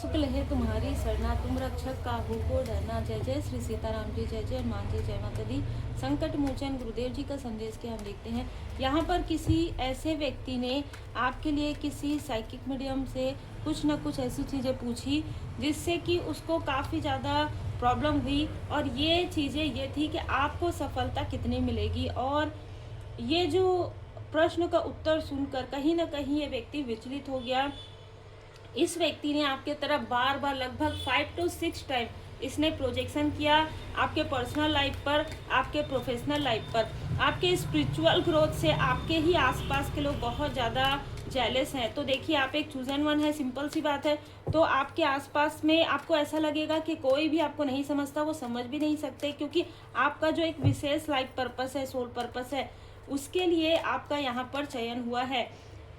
शुक्ल है तुम्हारी सरना, तुम रक्षक काहू को डरना। जय जय श्री सीताराम जी, जय जय हनुमान जी, जय माता दी। संकट मोचन गुरुदेव जी का संदेश के हम देखते हैं। यहाँ पर किसी ऐसे व्यक्ति ने आपके लिए किसी साइकिक मीडियम से कुछ न कुछ ऐसी चीज़ें पूछी जिससे कि उसको काफ़ी ज़्यादा प्रॉब्लम हुई, और ये चीज़ें ये थी कि आपको सफलता कितनी मिलेगी। और ये जो प्रश्न का उत्तर सुनकर कहीं ना कहीं ये व्यक्ति विचलित हो गया। इस व्यक्ति ने आपके तरफ बार बार लगभग 5 to 6 टाइम इसने प्रोजेक्शन किया आपके पर्सनल लाइफ पर, आपके प्रोफेशनल लाइफ पर। आपके स्पिरिचुअल ग्रोथ से आपके ही आसपास के लोग बहुत ज़्यादा जेलस हैं। तो देखिए, आप एक चूजन वन है, सिंपल सी बात है। तो आपके आसपास में आपको ऐसा लगेगा कि कोई भी आपको नहीं समझता, वो समझ भी नहीं सकते, क्योंकि आपका जो एक विशेष लाइफ पर्पस है, सोल पर्पस है, उसके लिए आपका यहाँ पर चयन हुआ है।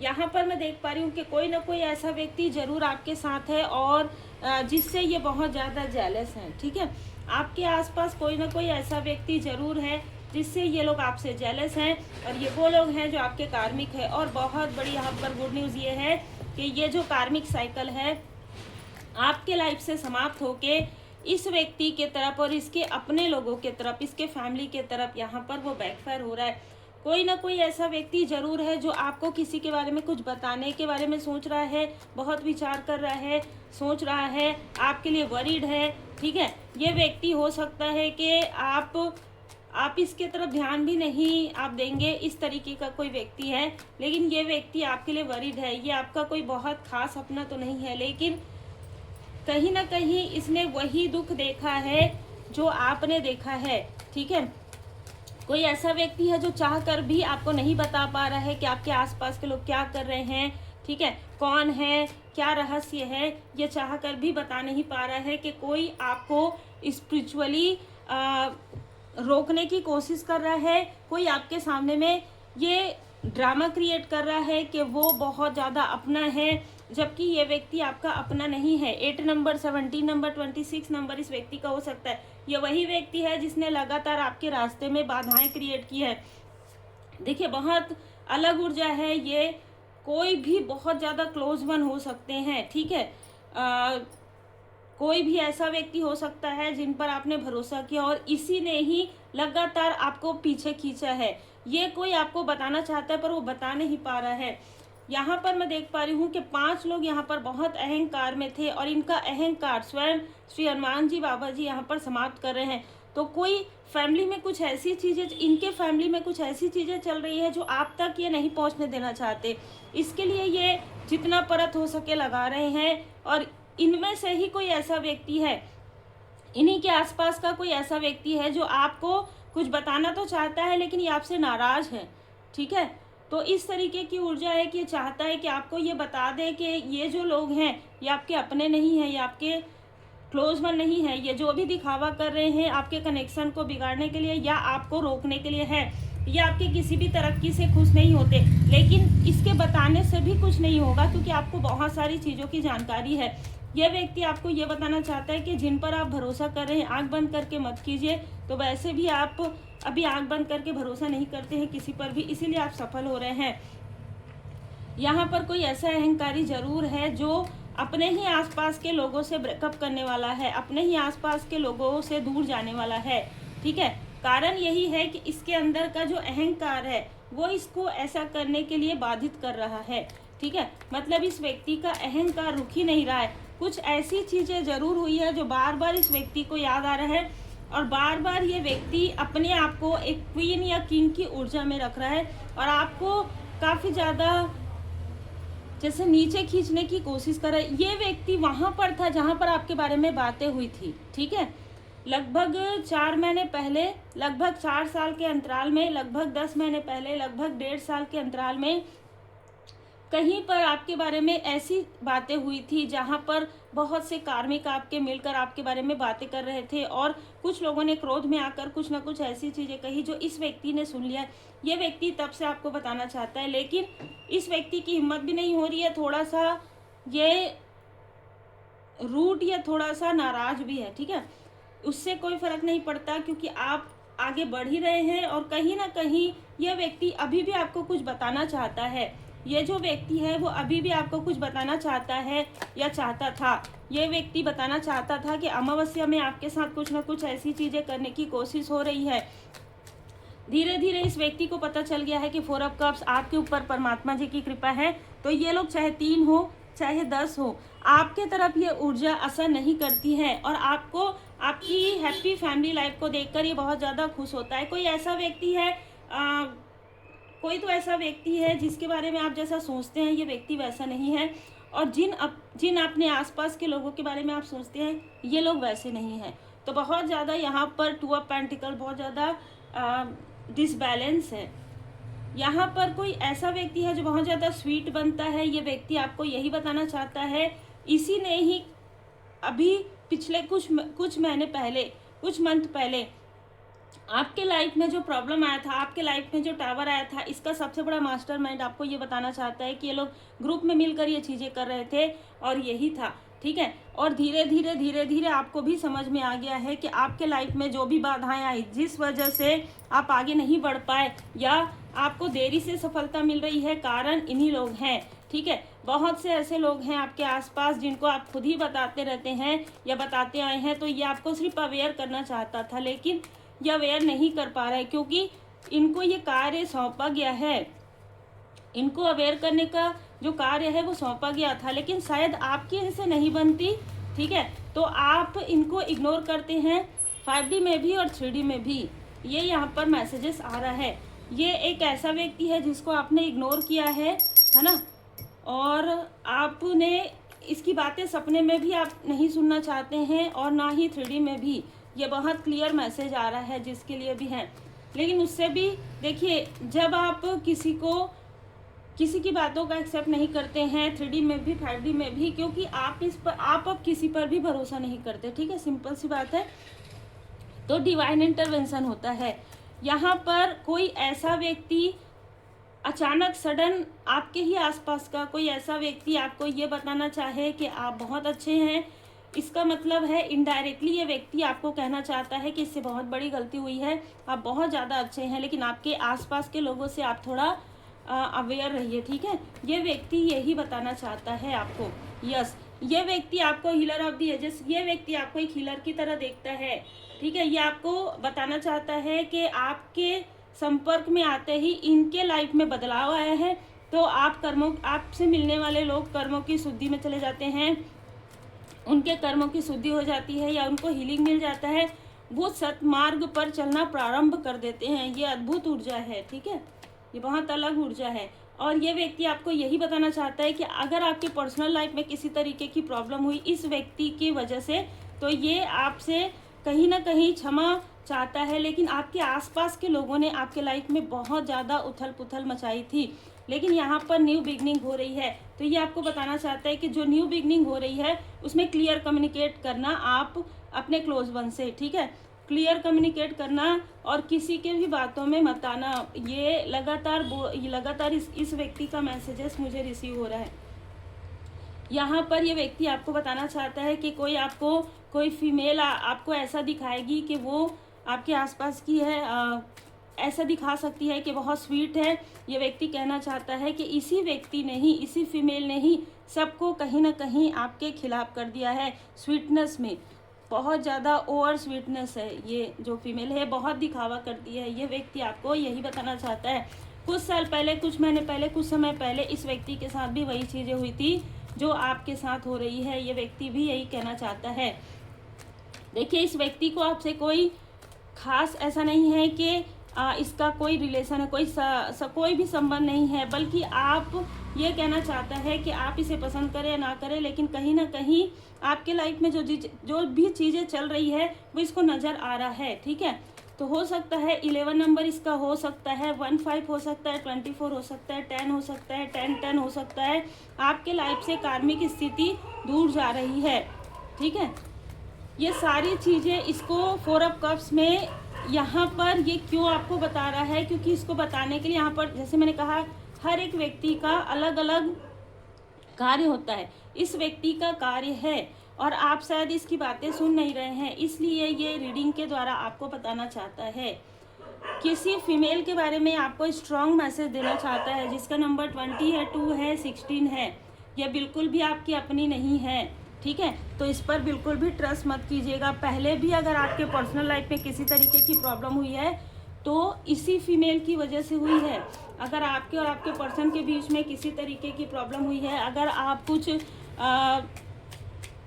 यहाँ पर मैं देख पा रही हूँ कि कोई ना कोई ऐसा व्यक्ति जरूर आपके साथ है और जिससे ये बहुत ज़्यादा जेलस हैं। ठीक है, आपके आसपास कोई ना कोई ऐसा व्यक्ति जरूर है जिससे ये लोग आपसे जेलस हैं, और ये वो लोग हैं जो आपके कार्मिक है। और बहुत बड़ी यहाँ पर गुड न्यूज़ ये है कि ये जो कार्मिक साइकिल है आपके लाइफ से समाप्त होके इस व्यक्ति के तरफ और इसके अपने लोगों के तरफ, इसके फैमिली के तरफ यहाँ पर वो बैकफायर हो रहा है। कोई ना कोई ऐसा व्यक्ति जरूर है जो आपको किसी के बारे में कुछ बताने के बारे में सोच रहा है, बहुत विचार कर रहा है, सोच रहा है, आपके लिए वरीड है। ठीक है, ये व्यक्ति हो सकता है कि आप इसके तरफ ध्यान भी नहीं आप देंगे, इस तरीके का कोई व्यक्ति है। लेकिन ये व्यक्ति आपके लिए वरीड है। ये आपका कोई बहुत खास अपना तो नहीं है, लेकिन कहीं ना कहीं इसने वही दुख देखा है जो आपने देखा है। ठीक है, कोई ऐसा व्यक्ति है जो चाह कर भी आपको नहीं बता पा रहा है कि आपके आसपास के लोग क्या कर रहे हैं। ठीक है, कौन है, क्या रहस्य है, ये चाह कर भी बता नहीं पा रहा है कि कोई आपको स्पिरिचुअली रोकने की कोशिश कर रहा है। कोई आपके सामने में ये ड्रामा क्रिएट कर रहा है कि वो बहुत ज़्यादा अपना है, जबकि ये व्यक्ति आपका अपना नहीं है। 8 नंबर, 17 नंबर, 26 नंबर इस व्यक्ति का हो सकता है। ये वही व्यक्ति है जिसने लगातार आपके रास्ते में बाधाएं क्रिएट की है। देखिए, बहुत अलग ऊर्जा है ये। कोई भी बहुत ज़्यादा क्लोज वन हो सकते हैं। ठीक है, कोई भी ऐसा व्यक्ति हो सकता है जिन पर आपने भरोसा किया और इसी ने ही लगातार आपको पीछे खींचा है। ये कोई आपको बताना चाहता है पर वो बता नहीं पा रहा है। यहाँ पर मैं देख पा रही हूँ कि 5 लोग यहाँ पर बहुत अहंकार में थे और इनका अहंकार स्वयं श्री हनुमान जी बाबा जी यहाँ पर समाप्त कर रहे हैं। तो कोई फैमिली में कुछ ऐसी चीज़ें, इनके फैमिली में कुछ ऐसी चीज़ें चल रही है जो आप तक ये नहीं पहुँचने देना चाहते। इसके लिए ये जितना परत हो सके लगा रहे हैं, और इनमें से ही कोई ऐसा व्यक्ति है, इन्हीं के आसपास का कोई ऐसा व्यक्ति है जो आपको कुछ बताना तो चाहता है लेकिन ये आपसे नाराज है। ठीक है, तो इस तरीके की ऊर्जा है कि ये चाहता है कि आपको ये बता दे कि ये जो लोग हैं ये आपके अपने नहीं हैं, ये आपके क्लोज वन नहीं है। ये जो भी दिखावा कर रहे हैं आपके कनेक्शन को बिगाड़ने के लिए या आपको रोकने के लिए है। ये आपके किसी भी तरक्की से खुश नहीं होते, लेकिन इसके बताने से भी कुछ नहीं होगा क्योंकि आपको बहुत सारी चीज़ों की जानकारी है। यह व्यक्ति आपको ये बताना चाहता है कि जिन पर आप भरोसा कर रहे हैं आंख बंद करके मत कीजिए। तो वैसे भी आप अभी आंख बंद करके भरोसा नहीं करते हैं किसी पर भी, इसीलिए आप सफल हो रहे हैं। यहाँ पर कोई ऐसा अहंकारी जरूर है जो अपने ही आसपास के लोगों से ब्रेकअप करने वाला है, अपने ही आसपास के लोगों से दूर जाने वाला है। ठीक है, कारण यही है कि इसके अंदर का जो अहंकार है वो इसको ऐसा करने के लिए बाधित कर रहा है। ठीक है, मतलब इस व्यक्ति का अहंकार रुक ही नहीं रहा है। कुछ ऐसी चीज़ें जरूर हुई है जो बार बार इस व्यक्ति को याद आ रहा है, और बार बार ये व्यक्ति अपने आप को एक क्वीन या किंग की ऊर्जा में रख रहा है और आपको काफ़ी ज़्यादा जैसे नीचे खींचने की कोशिश कर रहा है। ये व्यक्ति वहाँ पर था जहाँ पर आपके बारे में बातें हुई थी। ठीक है, लगभग 4 महीने पहले, लगभग 4 साल के अंतराल में, लगभग 10 महीने पहले, लगभग 1.5 साल के अंतराल में कहीं पर आपके बारे में ऐसी बातें हुई थी जहां पर बहुत से कार्मिक आपके मिलकर आपके बारे में बातें कर रहे थे, और कुछ लोगों ने क्रोध में आकर कुछ ना कुछ ऐसी चीज़ें कही जो इस व्यक्ति ने सुन लिया। ये व्यक्ति तब से आपको बताना चाहता है, लेकिन इस व्यक्ति की हिम्मत भी नहीं हो रही है, थोड़ा सा ये रूठ या थोड़ा सा नाराज भी है। ठीक है, उससे कोई फर्क नहीं पड़ता क्योंकि आप आगे बढ़ ही रहे हैं, और कहीं ना कहीं यह व्यक्ति अभी भी आपको कुछ बताना चाहता है। ये जो व्यक्ति है वो अभी भी आपको कुछ बताना चाहता है या चाहता था। ये व्यक्ति बताना चाहता था कि अमावस्या में आपके साथ कुछ ना कुछ ऐसी चीज़ें करने की कोशिश हो रही है। धीरे धीरे इस व्यक्ति को पता चल गया है कि 4 ऑफ कप्स आपके ऊपर परमात्मा जी की कृपा है। तो ये लोग चाहे 3 हो चाहे 10 हो, आपके तरफ ये ऊर्जा असर नहीं करती है और आपको आपकी हैप्पी फैमिली लाइफ को देखकर ये बहुत ज़्यादा खुश होता है। कोई ऐसा व्यक्ति है कोई तो ऐसा व्यक्ति है जिसके बारे में आप जैसा सोचते हैं ये व्यक्ति वैसा नहीं है, और जिन अपने आसपास के लोगों के बारे में आप सोचते हैं ये लोग वैसे नहीं हैं। तो बहुत ज़्यादा यहाँ पर 2 ऑफ पेंटिकल बहुत ज़्यादा डिसबैलेंस है। यहाँ पर कोई ऐसा व्यक्ति है जो बहुत ज़्यादा स्वीट बनता है। ये व्यक्ति आपको यही बताना चाहता है। इसी ने ही अभी पिछले कुछ महीने पहले, कुछ मंथ पहले आपके लाइफ में जो प्रॉब्लम आया था, आपके लाइफ में जो टावर आया था, इसका सबसे बड़ा मास्टरमाइंड आपको ये बताना चाहता है कि ये लोग ग्रुप में मिलकर ये चीज़ें कर रहे थे और यही था, ठीक है। और धीरे धीरे आपको भी समझ में आ गया है कि आपके लाइफ में जो भी बाधाएं आई, जिस वजह से आप आगे नहीं बढ़ पाए या आपको देरी से सफलता मिल रही है, कारण इन्हीं लोग हैं, ठीक है। बहुत से ऐसे लोग हैं आपके आसपास जिनको आप खुद ही बताते रहते हैं या बताते आए हैं। तो ये आपको सिर्फ अवेयर करना चाहता था, लेकिन ये अवेयर नहीं कर पा रहा है क्योंकि इनको ये कार्य सौंपा गया है। इनको अवेयर करने का जो कार्य है वो सौंपा गया था, लेकिन शायद आपकी इनसे नहीं बनती, ठीक है। तो आप इनको इग्नोर करते हैं 5D में भी और 3D में भी। ये यहाँ पर मैसेजेस आ रहा है। ये एक ऐसा व्यक्ति है जिसको आपने इग्नोर किया है ना, और आपने इसकी बातें सपने में भी आप नहीं सुनना चाहते हैं और ना ही 3D में भी। ये बहुत क्लियर मैसेज आ रहा है जिसके लिए भी है। लेकिन उससे भी देखिए, जब आप किसी की बातों का एक्सेप्ट नहीं करते हैं 3D में भी 5D में भी, क्योंकि आप अब किसी पर भी भरोसा नहीं करते, ठीक है, सिंपल सी बात है। तो डिवाइन इंटरवेंशन होता है। यहाँ पर कोई ऐसा व्यक्ति अचानक सडन आपके ही आसपास का कोई ऐसा व्यक्ति आपको ये बताना चाहे कि आप बहुत अच्छे हैं, इसका मतलब है इनडायरेक्टली ये व्यक्ति आपको कहना चाहता है कि इससे बहुत बड़ी गलती हुई है, आप बहुत ज़्यादा अच्छे हैं, लेकिन आपके आसपास के लोगों से आप थोड़ा अवेयर रहिए, ठीक है। ये व्यक्ति यही बताना चाहता है आपको। यस, ये व्यक्ति आपको हीलर ऑफ दी एजेस, ये व्यक्ति आपको एक हीलर की तरह देखता है, ठीक है। ये आपको बताना चाहता है कि आपके संपर्क में आते ही इनके लाइफ में बदलाव आया है। तो आपसे मिलने वाले लोग कर्मों की शुद्धि में चले जाते हैं, उनके कर्मों की शुद्धि हो जाती है या उनको हीलिंग मिल जाता है, वो सतमार्ग पर चलना प्रारंभ कर देते हैं। ये अद्भुत ऊर्जा है, ठीक है, ये बहुत अलग ऊर्जा है। और ये व्यक्ति आपको यही बताना चाहता है कि अगर आपकी पर्सनल लाइफ में किसी तरीके की प्रॉब्लम हुई इस व्यक्ति की वजह से, तो ये आपसे कहीं ना कहीं क्षमा चाहता है, लेकिन आपके आसपास के लोगों ने आपके लाइफ में बहुत ज़्यादा उथल पुथल मचाई थी, लेकिन यहाँ पर न्यू बिगनिंग हो रही है। तो ये आपको बताना चाहता है कि जो न्यू बिगनिंग हो रही है उसमें क्लियर कम्युनिकेट करना आप अपने क्लोज वन से, ठीक है, क्लियर कम्युनिकेट करना और किसी के भी बातों में मत आना। ये लगातार इस व्यक्ति का मैसेजेस मुझे रिसीव हो रहा है। यहाँ पर ये व्यक्ति आपको बताना चाहता है कि कोई फीमेल आपको ऐसा दिखाएगी कि वो आपके आसपास की है, ऐसा दिखा सकती है कि बहुत स्वीट है। ये व्यक्ति कहना चाहता है कि इसी व्यक्ति ने ही, इसी फीमेल ने ही सबको कहीं ना कहीं आपके खिलाफ कर दिया है। स्वीटनेस में बहुत ज़्यादा ओवर स्वीटनेस है, ये जो फीमेल है बहुत दिखावा करती है। ये व्यक्ति आपको यही बताना चाहता है। कुछ साल पहले, कुछ महीने पहले, कुछ समय पहले इस व्यक्ति के साथ भी वही चीज़ें हुई थी जो आपके साथ हो रही है। ये व्यक्ति भी यही कहना चाहता है। देखिए, इस व्यक्ति को आपसे कोई खास ऐसा नहीं है कि इसका कोई रिलेशन है, कोई भी संबंध नहीं है, बल्कि आप ये कहना चाहता है कि आप इसे पसंद करें या ना करें, लेकिन कहीं ना कहीं आपके लाइफ में जो भी चीज़ें चल रही है वो इसको नज़र आ रहा है, ठीक है। तो हो सकता है 11 नंबर इसका हो सकता है, 15 हो सकता है, 24 हो सकता है, 10 हो सकता है, 10 हो सकता है। आपके लाइफ से कार्मिक स्थिति दूर जा रही है, ठीक है। ये सारी चीज़ें इसको 4 ऑफ कप्स में यहाँ पर ये क्यों आपको बता रहा है, क्योंकि इसको बताने के लिए यहाँ पर जैसे मैंने कहा हर एक व्यक्ति का अलग अलग कार्य होता है। इस व्यक्ति का कार्य है और आप शायद इसकी बातें सुन नहीं रहे हैं, इसलिए ये रीडिंग के द्वारा आपको बताना चाहता है। किसी फीमेल के बारे में आपको स्ट्रॉन्ग मैसेज देना चाहता है, जिसका नंबर 20 है, 2 है, 16 है। यह बिल्कुल भी आपकी अपनी नहीं है, ठीक है। तो इस पर बिल्कुल भी ट्रस्ट मत कीजिएगा। पहले भी अगर आपके पर्सनल लाइफ में किसी तरीके की प्रॉब्लम हुई है तो इसी फीमेल की वजह से हुई है। अगर आपके और आपके पर्सन के बीच में किसी तरीके की प्रॉब्लम हुई है, अगर आप कुछ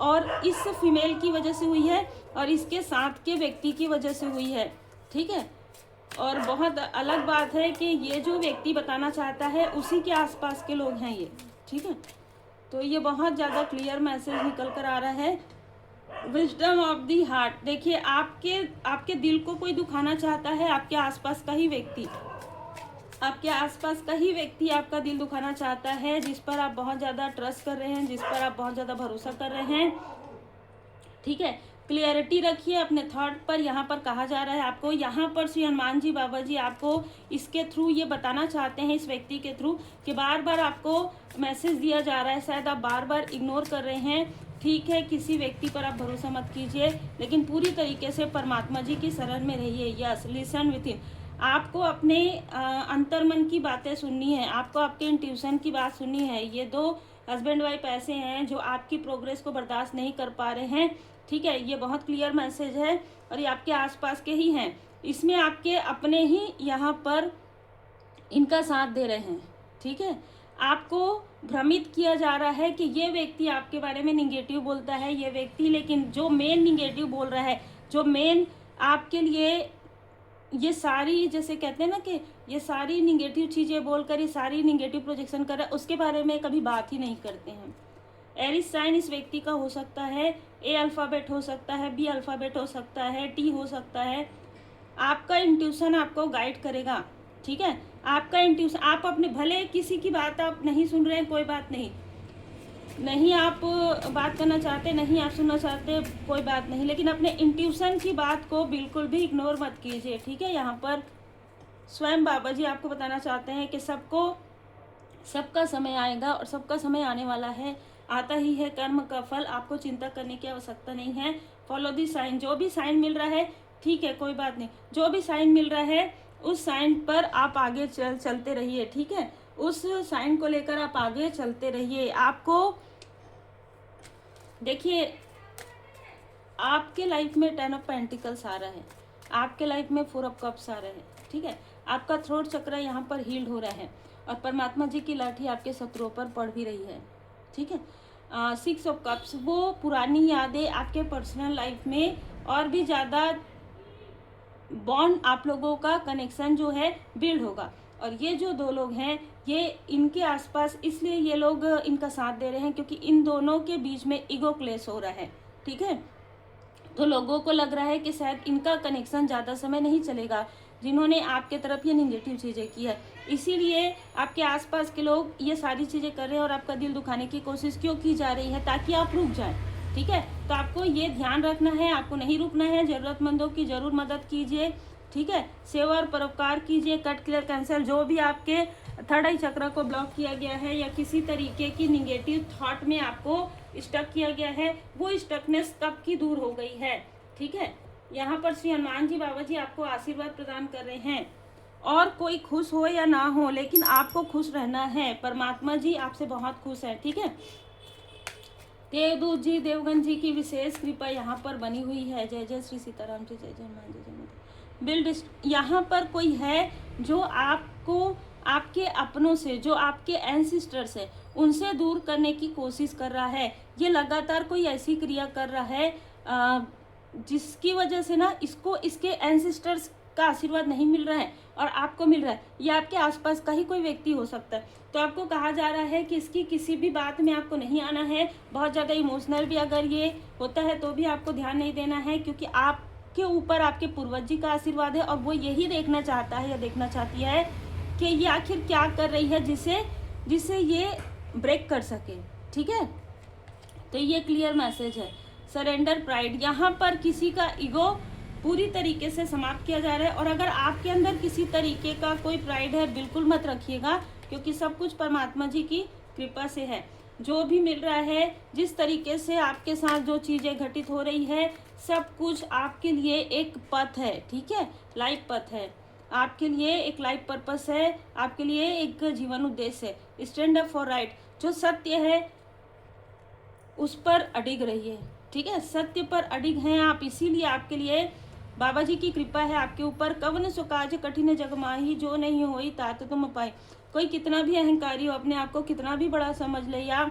और इस फीमेल की वजह से हुई है और इसके साथ के व्यक्ति की वजह से हुई है, ठीक है। और बहुत अलग बात है कि ये जो व्यक्ति बताना चाहता है उसी के आसपास के लोग हैं ये, ठीक है। तो ये बहुत ज़्यादा क्लियर मैसेज निकल कर आ रहा है। विजडम ऑफ दी हार्ट, देखिए आपके दिल को कोई दुखाना चाहता है, आपके आसपास का ही व्यक्ति, आपके आसपास का ही व्यक्ति आपका दिल दुखाना चाहता है, जिस पर आप बहुत ज़्यादा ट्रस्ट कर रहे हैं, जिस पर आप बहुत ज़्यादा भरोसा कर रहे हैं, ठीक है। क्लियरिटी रखिए अपने थॉट पर। यहाँ पर कहा जा रहा है आपको, यहाँ पर श्री हनुमान जी बाबा जी आपको इसके थ्रू ये बताना चाहते हैं, इस व्यक्ति के थ्रू, कि बार बार आपको मैसेज दिया जा रहा है, शायद आप बार बार इग्नोर कर रहे हैं, ठीक है। किसी व्यक्ति पर आप भरोसा मत कीजिए, लेकिन पूरी तरीके से परमात्मा जी की शरण में रहिए। यस, लिसन विथ इन। आपको अपने अंतर्मन की बातें सुननी है, आपको आपके इंट्यूशन की बात सुननी है। ये दो हस्बैंड वाइफ ऐसे हैं जो आपकी प्रोग्रेस को बर्दाश्त नहीं कर पा रहे हैं, ठीक है। ये बहुत क्लियर मैसेज है और ये आपके आसपास के ही हैं। इसमें आपके अपने ही यहाँ पर इनका साथ दे रहे हैं, ठीक है। आपको भ्रमित किया जा रहा है कि ये व्यक्ति आपके बारे में निगेटिव बोलता है, ये व्यक्ति, लेकिन जो मेन निगेटिव बोल रहा है, जो मेन आपके लिए ये सारी, जैसे कहते हैं ना कि ये सारी निगेटिव चीज़ें बोलकर ये सारी निगेटिव प्रोजेक्शन कर रहा है, उसके बारे में कभी बात ही नहीं करते हैं। एरिस साइन इस व्यक्ति का हो सकता है, ए अल्फ़ाबेट हो सकता है, बी अल्फ़ाबेट हो सकता है, टी हो सकता है। आपका इंट्यूशन आपको गाइड करेगा, ठीक है। आपका इंट्यूशन, आप अपने, भले किसी की बात आप नहीं सुन रहे हैं, कोई बात नहीं, नहीं आप बात करना चाहते, नहीं आप सुनना चाहते, कोई बात नहीं, लेकिन अपने इंट्यूशन की बात को बिल्कुल भी इग्नोर मत कीजिए, ठीक है। यहाँ पर स्वयं बाबा जी आपको बताना चाहते हैं कि सबका समय आएगा और सबका समय आने वाला है, आता ही है कर्म का फल। आपको चिंता करने की आवश्यकता नहीं है। फॉलो दी साइन, जो भी साइन मिल रहा है, ठीक है, कोई बात नहीं, जो भी साइन मिल रहा है उस साइन पर आप आगे चलते रहिए, ठीक है। उस साइन को लेकर आप आगे चलते रहिए। आपको देखिए, आपके लाइफ में 10 ऑफ पेंटिकल्स आ रहा है, आपके लाइफ में 4 ऑफ कप्स आ रहे हैं, ठीक है। आपका थ्रोट चक्र यहाँ पर हील्ड हो रहा है और परमात्मा जी की लाठी आपके शत्रुओं पर पड़ भी रही है, ठीक है। 6 ऑफ कप्स, वो पुरानी यादें आपके पर्सनल लाइफ में और भी ज़्यादा बॉन्ड, आप लोगों का कनेक्शन जो है बिल्ड होगा। और ये जो दो लोग हैं, ये इनके आसपास इसलिए ये लोग इनका साथ दे रहे हैं क्योंकि इन दोनों के बीच में ईगो क्लेश हो रहा है, ठीक है। तो लोगों को लग रहा है कि शायद इनका कनेक्शन ज़्यादा समय नहीं चलेगा, जिन्होंने आपके तरफ ये निगेटिव चीज़ें की है, इसीलिए आपके आसपास के लोग ये सारी चीज़ें कर रहे हैं और आपका दिल दुखाने की कोशिश क्यों की जा रही है, ताकि आप रुक जाएं, ठीक है। तो आपको ये ध्यान रखना है, आपको नहीं रुकना है। ज़रूरतमंदों की ज़रूर मदद कीजिए, ठीक है। सेवा और परोपकार कीजिए। कट, क्लियर, कैंसिल, जो भी आपके थर्ड आई चक्र को ब्लॉक किया गया है या किसी तरीके की निगेटिव थॉट में आपको स्टक किया गया है, वो स्टकनेस कब की दूर हो गई है, ठीक है। यहाँ पर श्री हनुमान जी बाबा जी आपको आशीर्वाद प्रदान कर रहे हैं। और कोई खुश हो या ना हो, लेकिन आपको खुश रहना है। परमात्मा जी आपसे बहुत खुश है, ठीक है। देवदूत जी, देवगन जी की विशेष कृपा यहाँ पर बनी हुई है। जय जय श्री सीताराम जी, जय जय हनुमान जी, जय माता। बिल्ड, यहाँ पर कोई है जो आपको आपके अपनों से, जो आपके एंसिस्टर्स है, उनसे दूर करने की कोशिश कर रहा है। ये लगातार कोई ऐसी क्रिया कर रहा है जिसकी वजह से ना इसको इसके एंसिस्टर्स का आशीर्वाद नहीं मिल रहा है और आपको मिल रहा है। ये आपके आसपास का ही कोई व्यक्ति हो सकता है। तो आपको कहा जा रहा है कि इसकी किसी भी बात में आपको नहीं आना है। बहुत ज़्यादा इमोशनल भी अगर ये होता है तो भी आपको ध्यान नहीं देना है, क्योंकि आपके ऊपर आपके पूर्वज जी का आशीर्वाद है और वो यही देखना चाहता है या देखना चाहती है कि ये आखिर क्या कर रही है जिससे ये ब्रेक कर सके, ठीक है। तो ये क्लियर मैसेज है। सरेंडर प्राइड, यहाँ पर किसी का ईगो पूरी तरीके से समाप्त किया जा रहा है। और अगर आपके अंदर किसी तरीके का कोई प्राइड है, बिल्कुल मत रखिएगा, क्योंकि सब कुछ परमात्मा जी की कृपा से है। जो भी मिल रहा है, जिस तरीके से आपके साथ जो चीज़ें घटित हो रही है, सब कुछ आपके लिए एक पथ है, ठीक है, लाइफ पथ है। आपके लिए एक लाइफ पर्पस है, आपके लिए एक जीवन उद्देश्य है। स्टैंड अप फॉर राइट, जो सत्य है उस पर अडिग रहिए, ठीक है, सत्य पर अडिग हैं आप, इसीलिए आपके लिए बाबा जी की कृपा है आपके ऊपर। कवन सो काज कठिन जग माही, जो नहीं होई तात तुम पाए। कोई कितना भी अहंकारी हो, अपने आप को कितना भी बड़ा समझ ले, या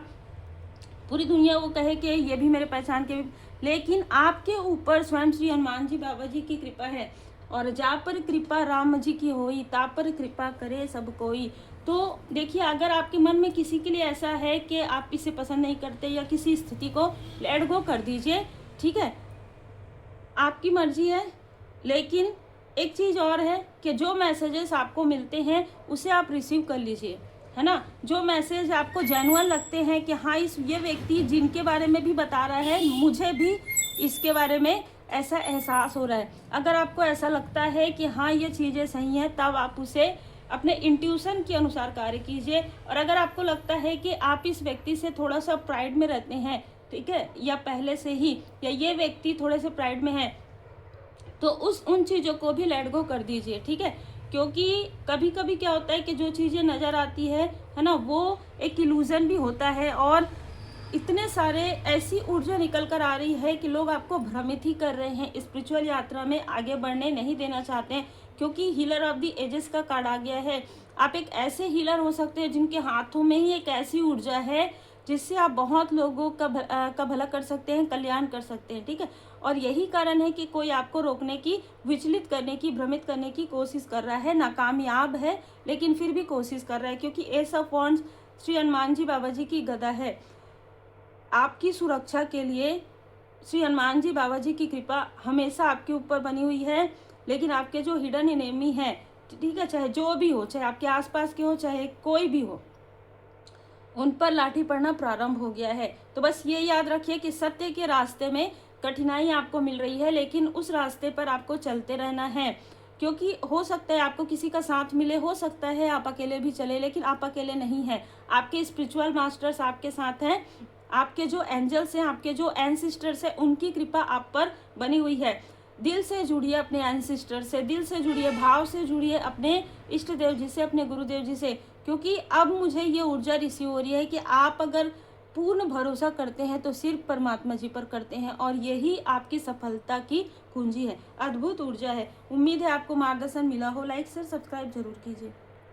पूरी दुनिया वो कहे कि ये भी मेरे पहचान के, लेकिन आपके ऊपर स्वयं श्री हनुमान जी बाबा जी की कृपा है। और जा पर कृपा राम जी की होई, ता पर कृपा करे सब कोई। तो देखिए, अगर आपके मन में किसी के लिए ऐसा है कि आप इसे पसंद नहीं करते या किसी स्थिति को लेट गो कर दीजिए, ठीक है, आपकी मर्जी है। लेकिन एक चीज़ और है कि जो मैसेजेस आपको मिलते हैं उसे आप रिसीव कर लीजिए, है ना। जो मैसेज आपको जेन्युइन लगते हैं कि हाँ ये व्यक्ति जिनके बारे में भी बता रहा है, मुझे भी इसके बारे में ऐसा एहसास हो रहा है, अगर आपको ऐसा लगता है कि हाँ ये चीज़ें सही हैं, तब आप उसे अपने इंट्यूशन के अनुसार कार्य कीजिए। और अगर आपको लगता है कि आप इस व्यक्ति से थोड़ा सा प्राइड में रहते हैं, ठीक है, या पहले से ही, या ये व्यक्ति थोड़े से प्राइड में है, तो उन चीज़ों को भी लेट गो कर दीजिए, ठीक है। क्योंकि कभी कभी क्या होता है कि जो चीज़ें नज़र आती है ना, वो एक इल्यूजन भी होता है, और इतने सारे ऐसी ऊर्जा निकल कर आ रही है कि लोग आपको भ्रमित ही कर रहे हैं, स्पिरिचुअल यात्रा में आगे बढ़ने नहीं देना चाहते हैं, क्योंकि हीलर ऑफ द एजेस का कार्ड आ गया है। आप एक ऐसे हीलर हो सकते हैं जिनके हाथों में ही एक ऐसी ऊर्जा है जिससे आप बहुत लोगों का भला कर सकते हैं, कल्याण कर सकते हैं, ठीक है। और यही कारण है कि कोई आपको रोकने की, विचलित करने की, भ्रमित करने की कोशिश कर रहा है, नाकामयाब है, लेकिन फिर भी कोशिश कर रहा है, क्योंकि ace of wands Shri Hanuman ji Baba ji की गदा है। आपकी सुरक्षा के लिए श्री हनुमान जी बाबा जी की कृपा हमेशा आपके ऊपर बनी हुई है। लेकिन आपके जो हिडन एनिमी है, ठीक है, चाहे जो भी हो, चाहे आपके आसपास के हो, चाहे कोई भी हो, उन पर लाठी पड़ना प्रारंभ हो गया है। तो बस ये याद रखिए कि सत्य के रास्ते में कठिनाई आपको मिल रही है, लेकिन उस रास्ते पर आपको चलते रहना है। क्योंकि हो सकता है आपको किसी का साथ मिले, हो सकता है आप अकेले भी चले, लेकिन आप अकेले नहीं हैं। आपके स्पिरिचुअल मास्टर्स आपके साथ हैं, आपके जो एंजल्स हैं, आपके जो एंसिस्टर्स हैं, उनकी कृपा आप पर बनी हुई है। दिल से जुड़िए अपने एंसिस्टर से, दिल से जुड़िए, भाव से जुड़िए अपने इष्ट देव जी से, अपने गुरुदेव जी से। क्योंकि अब मुझे ये ऊर्जा रिसीव हो रही है कि आप अगर पूर्ण भरोसा करते हैं तो सिर्फ परमात्मा जी पर करते हैं, और यही आपकी सफलता की कुंजी है। अद्भुत ऊर्जा है। उम्मीद है आपको मार्गदर्शन मिला हो। लाइक शेयर सब्सक्राइब जरूर कीजिए।